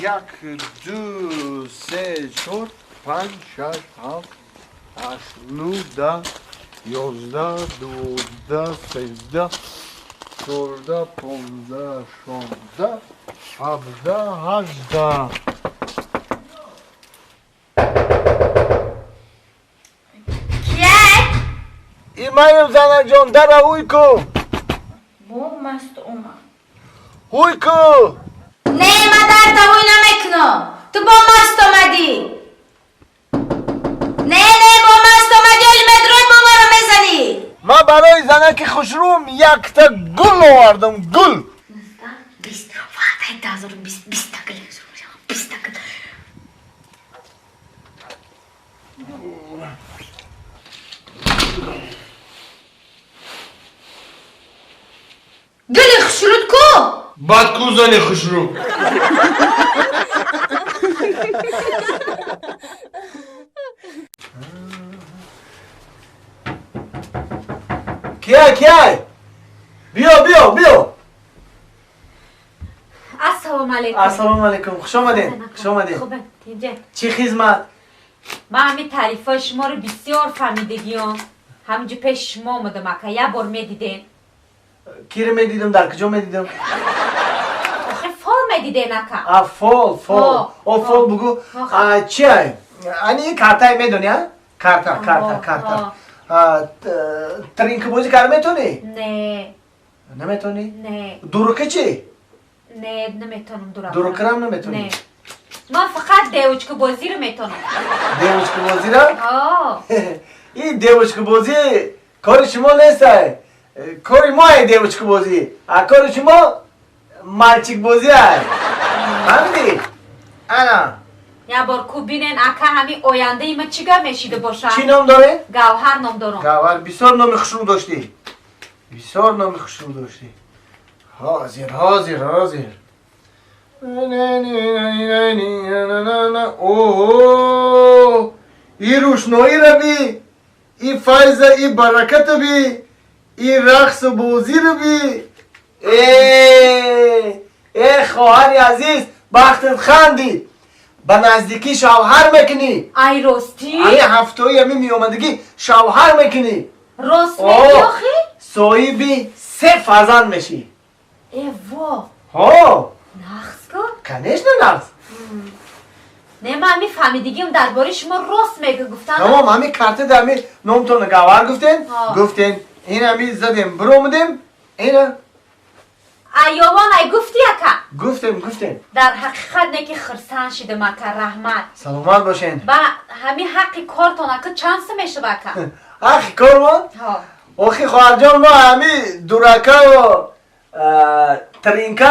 یک دو سه چهار پنج شش هفت هشت نو ده یازده دوازده سیزده چهارده پانزده شانزده هفده هجده ایمایم زنه جان در اوی کو با مست اومد اوی کو نه مادر تا اوی نمیکنم تو با مست اومدی نه با مست اومدی المدروی با ما رو میزنی من برای زنه که خوشروم یک تا گل آوردم گل 20 وقت 20 تا گل 20 تا گل گل خشرود کو بعد کو زنی خوشروم کیه بیا السلام علیکم السلام علیکم خوش آمدین خوبه اینجا چی خدمت من همین تعریفای شما رو بسیار فهمیدگیم همینجا پیش شما اومدم اکا یه بار میدیدین کی رو میدیدم در کجا میدیدم آخه فال میدیدین اکا فال بگو چیه انی کارتای میدونی کارتا ترینک بازی کار میتونی نه نمیتونی نه دروکه چی نه نمیتونم دروکه هم نمیتونی نه من فقط دیوچک بازی رو میتونم دیوچک بازی را آه این دیوچک بازی کار شما نیست کار ما ای دیوچک بازی کار شما مالچیک بازی ای فهمیدی انا یه بار کو بینین اکا همین آینده ای من چیگاه میشیده باشم چی نام داره؟ گوهر نام دارم گوهر بسیار نام خوشرو داشتی حاضر اوه ای روشنایی رو بی ای فیض ای برکت بی ای رقص و بازی رو بی ای خواهر عزیز بختت خندی به نزدیکی شوهر میکنی ای راستی؟ همین هفته‌ای همین میامدگی شوهر میکنی راست میگی آخی؟ صاحبی 3 فرزند میشی ای وا ها نخس کن؟ کنیش نه نقص نه من همین فهمیدگیم درباره شما راست میگه گفتن تمام همین کارت در همین نامتون گوهر گفتین این همین زدیم برومدیم اینا ایوان ای گفتی اکا گفتیم در حقیقت نه که خرسان شده مکه رحمت سلامت باشین با همین حقی کارتون اکا چند سه میشه بکا اخی کارمان آخی خواهر جان ما همین دورکه و ترینکه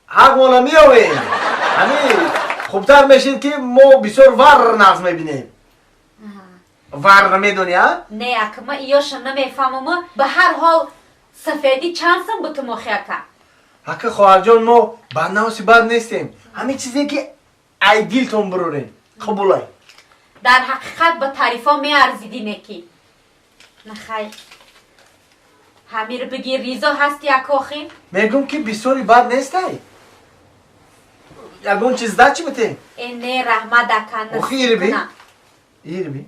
حق مولا میاویم همین خوبتر میشید که ما بسیار ور نغز میبینیم ور میدونی ها؟ نه اکا ما ایاشم نمیفهمم به هر حال سفیدی چند سم بوتو مخی اکا اکا خواهر جان ما بندهاسی بد نیستیم همین چیزی که ای دیلتون برورین قبولای در حقیقت با تعریفا می ارزیدی نکی نخیر همین رو بگی ریزا هستی اکا خی میگم که بسیاری بد نیستی یگون چیز ده چی بته؟ این نه رحمت اکا اخی ایره بی؟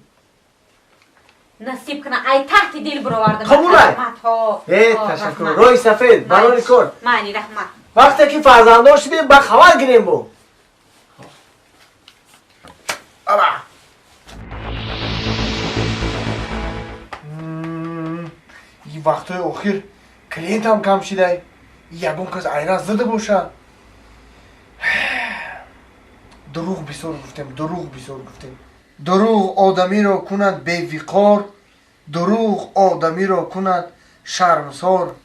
نصیب کنه ای تحت دیل برواردم قبولای تشکر روی سفید برای کن معنی رحمت وقتی که فرزنداش بیم با خبر گیریم بو این وقتای اخیر کلینت هم کم شده یگون کس اینا زده باشه دروغ بسیار گفتیم دروغ آدمی را کند بی‌وقار دروغ آدمی را کند شرمسار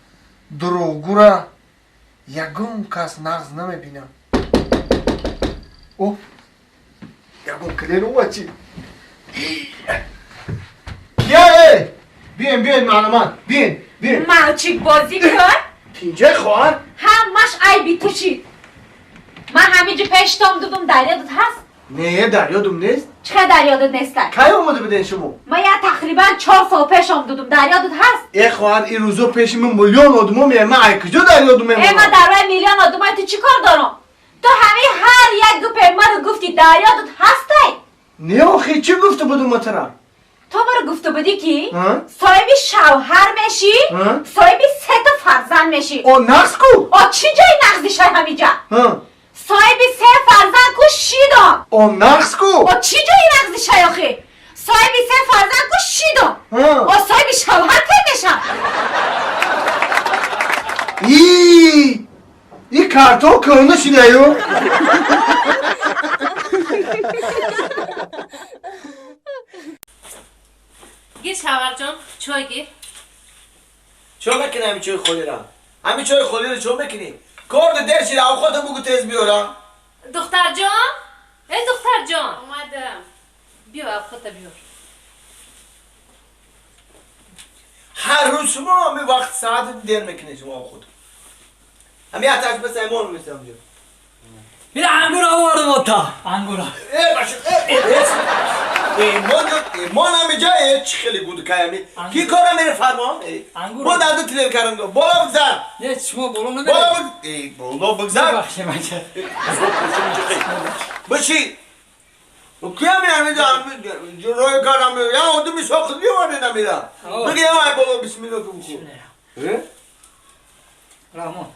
دروغگو را یگون کس نغز نمیبینه اوه یگون کلین اومد چی کیه بیاین معلومات بیاین مالچیک بازی کن اینجا خواهر همش ای بی تو چی من همینجا پیشتام دودم دریادت هست نه دریادم نیست چه دریادت نیست کی اومده بدین شما من یه تقریبا 4 سال پیشم دودم دریادت هست ای خواهر این روزا پیش من میلیون آدمو میه من ای کجا دریادم ای من در روی میلیون آدمای تو چی کار دارم تو همه نه آخی چی گفته بودم مترم؟ تو برو گفته بودی که ها؟ صاحب شوهر میشی ها؟ صاحب 3 تا فرزند میشی او نقص کو؟ چی جای نقضی شای همیجا ها؟ صاحب 3 فرزند کو شیدا او نقص کو؟ چی جای نقضی شای آخی صاحب 3 فرزند کو شیدا ها؟ صاحب شوهر کی میشم ای کارتون کنه شده یو؟ گیر شوهر جان چای گیر چون میکنی همین چای خولی را؟ همین چای خولی را چون میکنی؟ کرد در شیره او خودم بگو تیز بیارم دختر جان ای دختر جان اومدم بیا خودت بیار هر روز شما همین وقت ساعت دیر میکنی شما خود همین حتیش بس ایمان میستم بیار یه انگور آوردم آتا انگور ای باشد ایمان همین جایی چی خیلی گود کهمی کی کارم میره فرمان؟ انگور با درد تلیر کردم دو بالا بگذار نه شما بولو بالا نمیره بالا بگذار بخشی من چه باشی و کیا میرم اینجا روی کارم میرم یا اون دو میشاخت بیوانه نمیرم بگی یا ای بابا بسم الله که بکن رحمان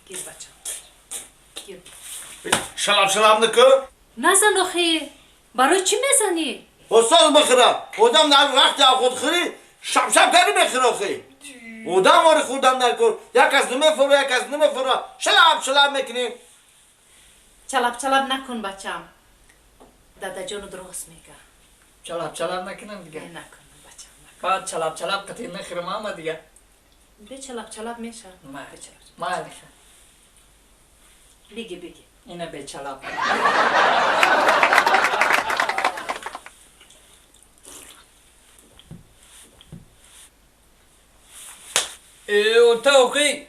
گیر بچه گیر شلاب نکن نزن آخی برای چی میزنی؟ استاد بخرم خودم در وقت خود خری شب کاری بخره آخی خودم واری خودم نکن یک از نمیفره یک از نمیفره شلاب میکنیم چلب نکن بچم دادا جانو درست میگه چلب نکنم دیگه نکن بچم بعد چلب قطعی نخیرم اما دیگه به چلب میشه مالیخه بگی اینه به چلب اوتا اوکی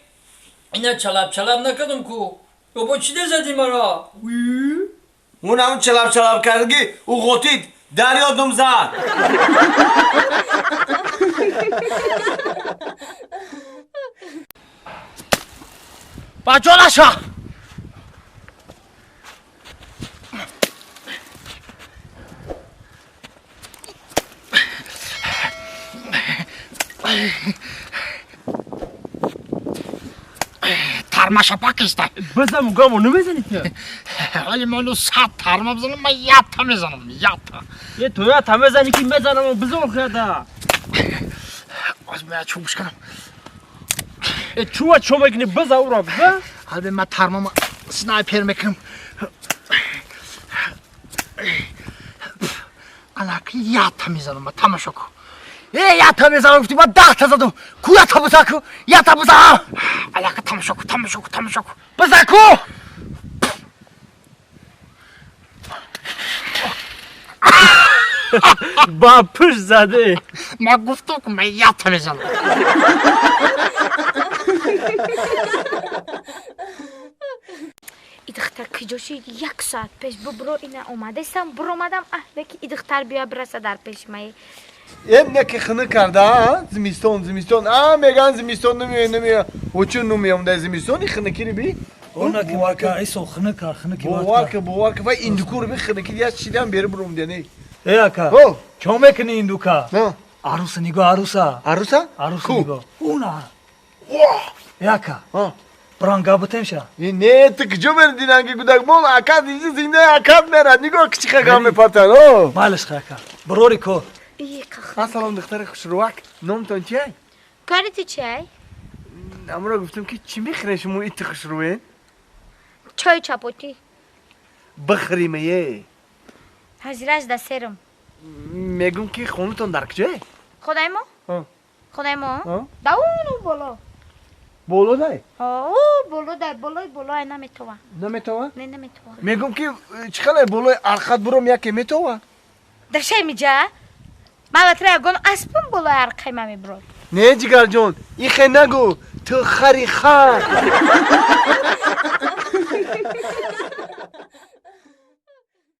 اینه چلب نکردم کو با چی ده زدی مرا؟ اون همون چلاب کردگی او غوتید دریا دم زد بچه نشا ترمشا پاکسته بزن گامو نمیزنی که ولی منو 100 ترمه بزنم من یاتا میزنم یاتا یه تویا تمه زنی که بزنم بزن خیده از من چوبش کنم چوه چو میکنی بزن او را بزن حالا من ترمه سنایپر میکنم انا که یاتا میزنم من تماشا کن یاتا میزنم گفتی من 10 تا زدم کو یاتا بزن کو یاتا بزن علاقه تماشا کن بزن کو با پشت زده من گفتم که من یاتا میزنم ای دختر کجا شد 1 ساعت پیش برو اینا اومدستم برو اومدم بکی ای دختر بیا برسه در پیش مایی اینه که خنه کرده ها زمستون میگن زمستون نمیه و چون نمیام در زمستونی خنه کری بی اونا که واکا ایسو خنکا بوارک و ایندکور بی خنه کری از چیدم بیره بروم دینی ای اکا او چو میکنی این دوکا نه عروس نگاه عروسا عروسا نگاه اونا ای اکا ها برانگا بتمشا نه تو کجا بردین انگی گودک مول اکاد اینجا زینده اکاد نرد نگاه کچی خگام میپاتن او مالش خاکا بروری کو ای که سلام دختر خوشروک نامتون چیه؟ کاری تو چی؟ امرا گفتم که چی میخوره شما ایت خوشروین؟ چای چاپوتی بخریم یه هزیرش دسترم میگم که خونتون در کجای؟ خدای ما؟ ها خدای ما؟ ها داونو بالا بولو دای؟ او بالا در بالای نمیتوان نمیتوان؟ نه نمیتوان میگم که چخاله بولوی ارخد برم یکی میتوان؟ در شای میجا؟ من بطره گون اسبم بالای ارقای من میبرم نه جگر جون این خیلی نگو تو خری خر